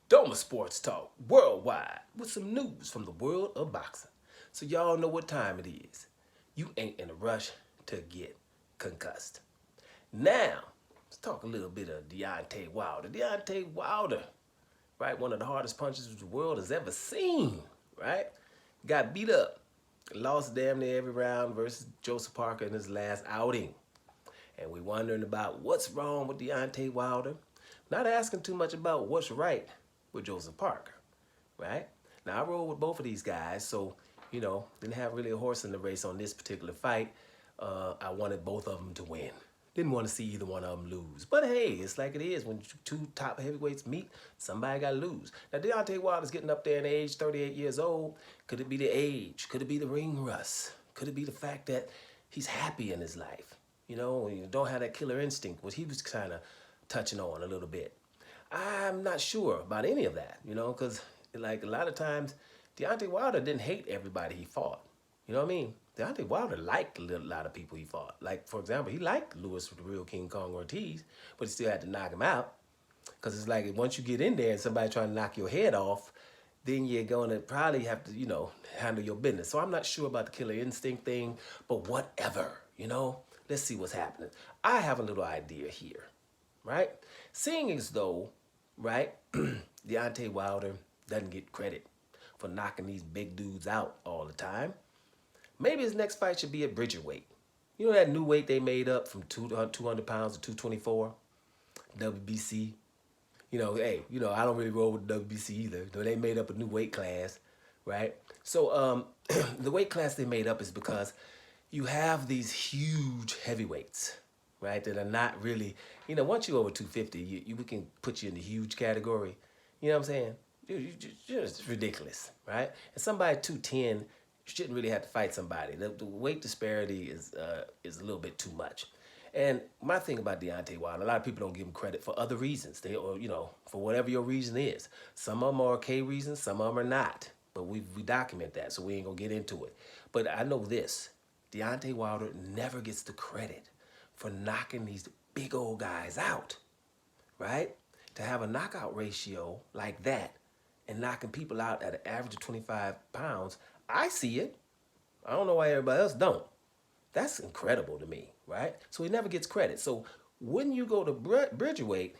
Doma Sports Talk worldwide with some news from the world of boxing. So y'all know what time it is. You ain't in a rush to get concussed. Now, let's talk a little bit of Deontay Wilder. Deontay Wilder, right? One of the hardest punches the world has ever seen, right? Got beat up. Lost damn near every round versus Joseph Parker in his last outing. And we're wondering about what's wrong with Deontay Wilder. Not asking too much about what's right with Joseph Parker, right? Now, I rolled with both of these guys, so, didn't have really a horse in the race on this particular fight. I wanted both of them to win. Didn't want to see either one of them lose. But hey, it's like it is. When two top heavyweights meet, somebody got to lose. Now, Deontay Wilder's getting up there in age, 38 years old. Could it be the age? Could it be the ring rust? Could it be the fact that he's happy in his life? You don't have that killer instinct, which he was kind of touching on a little bit. I'm not sure about any of that, because like a lot of times, Deontay Wilder didn't hate everybody he fought. You know what I mean? Deontay Wilder liked a lot of people he fought. Like, for example, he liked Lewis the Real King Kong Ortiz, but he still had to knock him out. Because it's like once you get in there and somebody trying to knock your head off, then you're going to probably have to, handle your business. So I'm not sure about the killer instinct thing, but whatever, Let's see what's happening. I have a little idea here, right? Seeing as though, right, Deontay Wilder doesn't get credit for knocking these big dudes out all the time, maybe his next fight should be at Bridgerweight. You know that new weight they made up from 200 pounds to 224? WBC. Hey, I don't really roll with WBC either. They made up a new weight class, right? So the weight class they made up is because you have these huge heavyweights, right, that are not really, once you're over 250, we can put you in the huge category. You know what I'm saying? You're just ridiculous, right? And somebody 210 shouldn't really have to fight somebody. The weight disparity is a little bit too much. And my thing about Deontay Wilder, a lot of people don't give him credit for other reasons. For whatever your reason is. Some of them are okay reasons, some of them are not. But we document that, so we ain't gonna get into it. But I know this. Deontay Wilder never gets the credit for knocking these big old guys out, right? To have a knockout ratio like that and knocking people out at an average of 25 pounds, I see it. I don't know why everybody else don't. That's incredible to me, right? So he never gets credit. So when you go to Bridgerweight,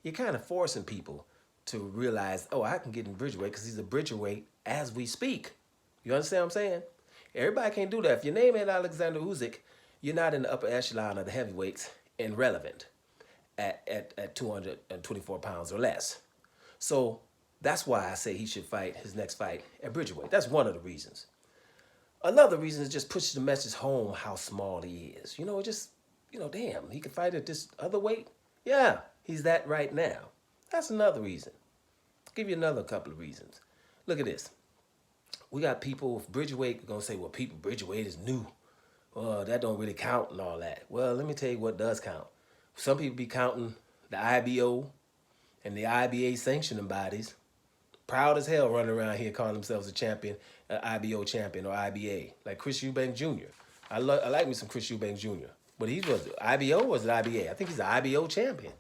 you're kind of forcing people to realize, oh, I can get in Bridgerweight because he's a Bridgerweight as we speak. You understand what I'm saying? Everybody can't do that. If your name ain't Alexander Usyk, you're not in the upper echelon of the heavyweights and relevant at 224 pounds or less. So that's why I say he should fight his next fight at Bridgerweight. That's one of the reasons. Another reason is just push the message home how small he is. Damn, he can fight at this other weight? Yeah, he's that right now. That's another reason. I'll give you another couple of reasons. Look at this. We got people with Bridgerweight going to say, well, Bridgerweight is new. Well, that don't really count and all that. Well, let me tell you what does count. Some people be counting the IBO and the IBA sanctioning bodies. Proud as hell running around here calling themselves a champion, an IBO champion or IBA. Like Chris Eubank Jr. I like me some Chris Eubank Jr. But he was IBO or was it IBA? I think he's an IBO champion,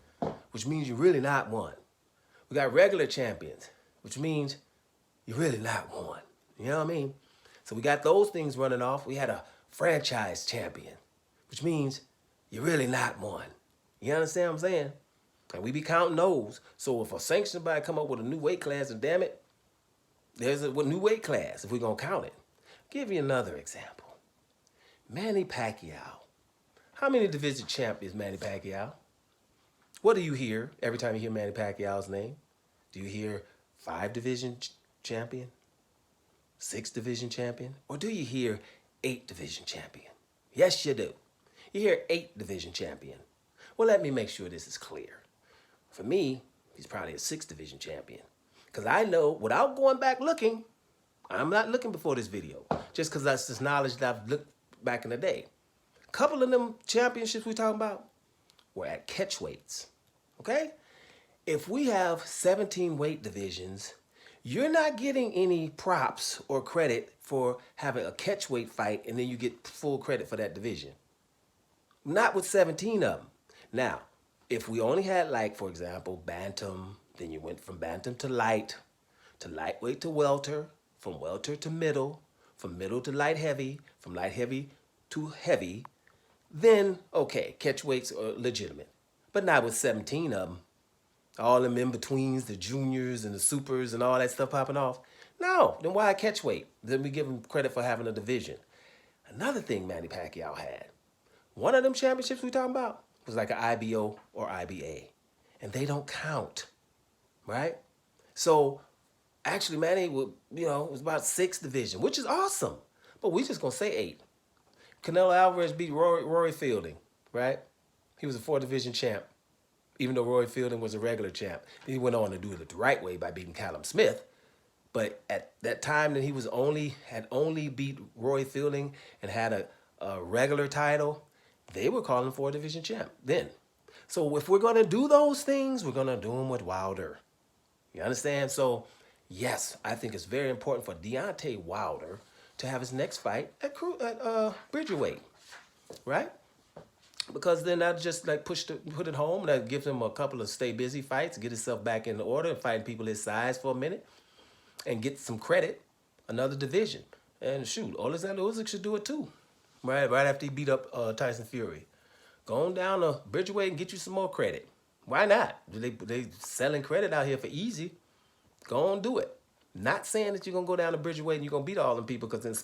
which means you're really not one. We got regular champions, which means you're really not one. You know what I mean? So we got those things running off. We had a franchise champion, which means you're really not one. You understand what I'm saying? And we be counting those. So if a sanctioned body come up with a new weight class, and damn it, there's a new weight class if we're going to count it. Give you another example. Manny Pacquiao. How many division champ is Manny Pacquiao? What do you hear every time you hear Manny Pacquiao's name? Do you hear 5 division champion? 6 division champion? Or do you hear 8 division champion? Yes, you do. You hear 8 division champion. Well, let me make sure this is clear. For me, he's probably a 6 division champion. Because I know, without going back looking, I'm not looking before this video, just because that's just knowledge that I've looked back in the day. A couple of them championships we talking about were at catch weights, okay? If we have 17 weight divisions, you're not getting any props or credit for having a catch weight fight and then you get full credit for that division. Not with 17 of them. Now, if we only had, like, for example, bantam, Then you went from bantam to lightweight to welter, from welter to middle, from middle to light heavy, from light heavy to heavy. Then, okay, catch weights are legitimate, but not with 17 of them. All them in-betweens, the juniors and the supers and all that stuff popping off. No, then why catch weight? Then we give him credit for having a division. Another thing Manny Pacquiao had, one of them championships we talking about was like an IBO or IBA. And they don't count, right? So actually Manny would, was about 6 division, which is awesome. But we just gonna say 8. Canelo Alvarez beat Rory Fielding, right? He was a 4 division champ, even though Rory Fielding was a regular champ. He went on to do it the right way by beating Callum Smith. But at that time that he had only beat Roy Fielding and had a regular title, they were calling for a division champ then. So if we're going to do those things, we're going to do them with Wilder. You understand? So yes, I think it's very important for Deontay Wilder to have his next fight at Bridgerweight, right? Because then that just like put it home. That gives him a couple of stay busy fights, get himself back in order, and fighting people his size for a minute, and get some credit, another division. And shoot, Alexander Usyk should do it too, right? Right after he beat up Tyson Fury, go on down to Bridgerweight and get you some more credit. Why not? They selling credit out here for easy. Go on, do it. Not saying that you're gonna go down to Bridgerweight and you're gonna beat all them people, because the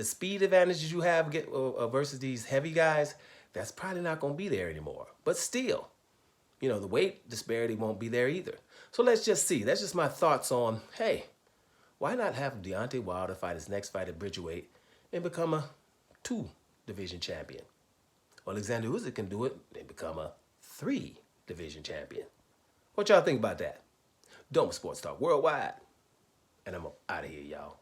speed advantages you have versus these heavy guys, that's probably not gonna be there anymore. But still, the weight disparity won't be there either. So let's just see. That's just my thoughts on, hey, why not have Deontay Wilder fight his next fight at Bridgerweight and become a 2 division champion? Alexander Usyk can do it and become a 3 division champion. What y'all think about that? Dome Sports Talk Worldwide. And I'm out of here, y'all.